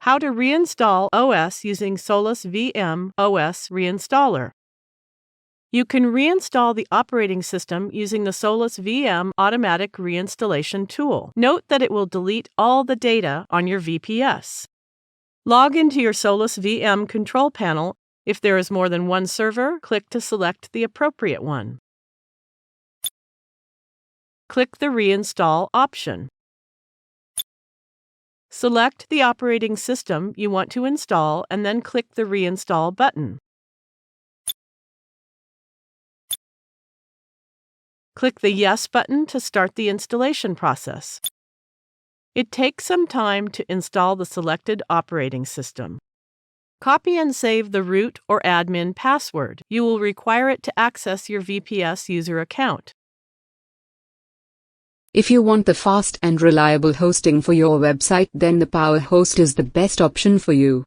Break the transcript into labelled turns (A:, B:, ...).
A: How to reinstall OS using SolusVM OS Reinstaller. You can reinstall the operating system using the SolusVM automatic reinstallation tool. Note that it will delete all the data on your VPS. Log into your SolusVM control panel. If there is more than one server, click to select the appropriate one. Click the Reinstall option. Select the operating system you want to install and then click the Reinstall button. Click the Yes button to start the installation process. It takes some time to install the selected operating system. Copy and save the root or admin password. You will require it to access your VPS user account.
B: If you want the fast and reliable hosting for your website, then the PowerHost is the best option for you.